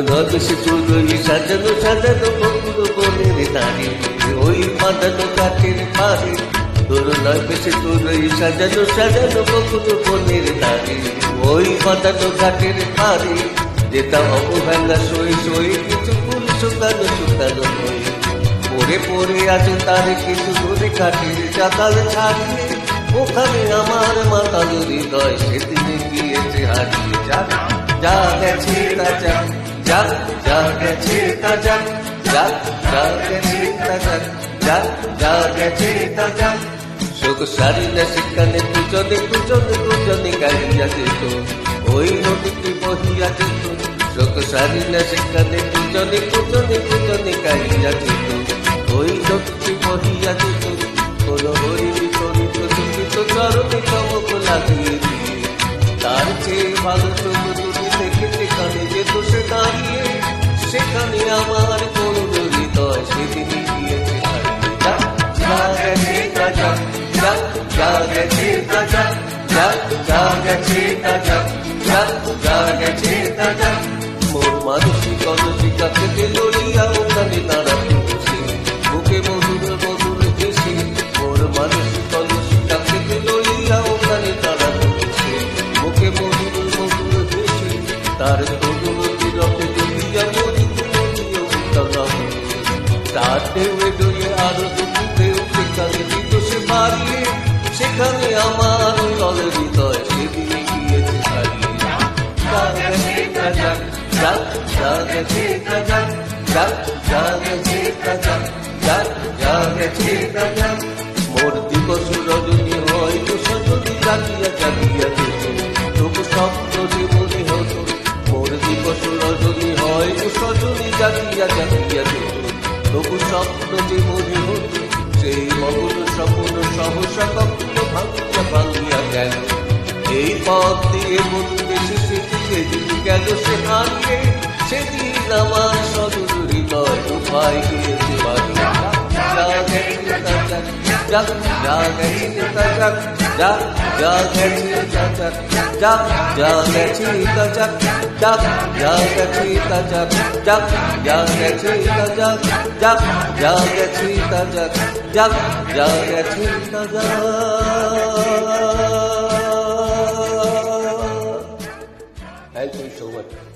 নদশে তুলই সাজানো সাজানো বকুল বনের নারী ওই বাঁধানো কাঠের পারে তোর নদশে তুলই সাজানো সাজানো বকুল বনের নারী ওই বাঁধানো কাঠের পারে যেটা অবহেলা সই সই কিছু ফুল শুকানো শুকানো হয়ে পরে পরে আছে তার কিছু ধরে কাঠের চাতাল ছাড়িয়ে ওখানে আমার মাতাল হৃদয় সেদিনে গিয়েছে হারিয়ে যাক যা গেছে তা যাক যাক যা গেছে তা যাক যাক যা গেছে তা যাক যাক যা গেছে তা যাক শোক সারি না সেখানে দুজনে দুজনে দুজনে গাইয়া যেত ওই নদীটি বহিয়া যেত শোক সারি না সেখানে দুজনে দুজনে দুজনে গাইয়া যেত ওই নদীটি বহিয়া যেত কোন হরিণী করিত চুকিত চরণে চমক লাগিয়ে দিয়ে তার চেয়ে ভালো চোখ তুমি দেখে সেখানে যেত সে দাঁড়িয়ে সেখানে আমার করুণ হৃদয় সেদিন গিয়েছে হারিয়ে যাক যা গেছে তা যাক যাক যা গেছে তা যাক যাক যা গেছে তা যাক যাক যা গেছে তা যাক মোর মানসিক অনসিকা থেকে লড়িয়া ওখানে দাঁড়াতে বসে বুকে মধুর মধুর হেসে মোর মানসিক অনসিকা থেকে লড়িয়া ওখানে দাঁড়াতে বসে বুকে মধুর মধুর হেসে তার তরুণ তীরকে জড়িয়া মরিতে মরিয়ে উঠতাম তার ঢেউয়ে ডুয়ে আরো দুটিতেও সেখানে দিত সে বাড়িয়ে সেখানে আমার জল হৃদয় সেদিনে গিয়েছে হারিয়ে যা গেছে তা যাক যাক যা গেছে তা যাক যাক যা গেছে তা যাক যাক যা গেছে তা যাক মোর দিবস রজনী হয় তো সজনী জাগিয়া জাগিয়া যেত তবু স্বপ্ন যে মনে হতো মোর দিবস রজনী হয় তো সজনী জাগিয়া জাগিয়া যেত তবু স্বপ্ন যে মনে হতো সেই মগন স্বপ্ন সহসা কখনো ভাঙিয়া ভাঙিয়া গেল এই পথ দিয়ে বন্ধু বেশি সেদিন গেল সে হারিয়ে সেদিন আমার সদর হৃদয় উপায় গিয়েছে বাড়িয়া যা গেছে তা যাক যা গেছে তা যাক যাক যা গেছে তা যাক যাক যা গেছে তা যাক যাক যা গেছে তা যাক যাক যা গেছে তা যাক যাক যা গেছে তা যাক যাক যা গেছে তা যাক। Thank you so much.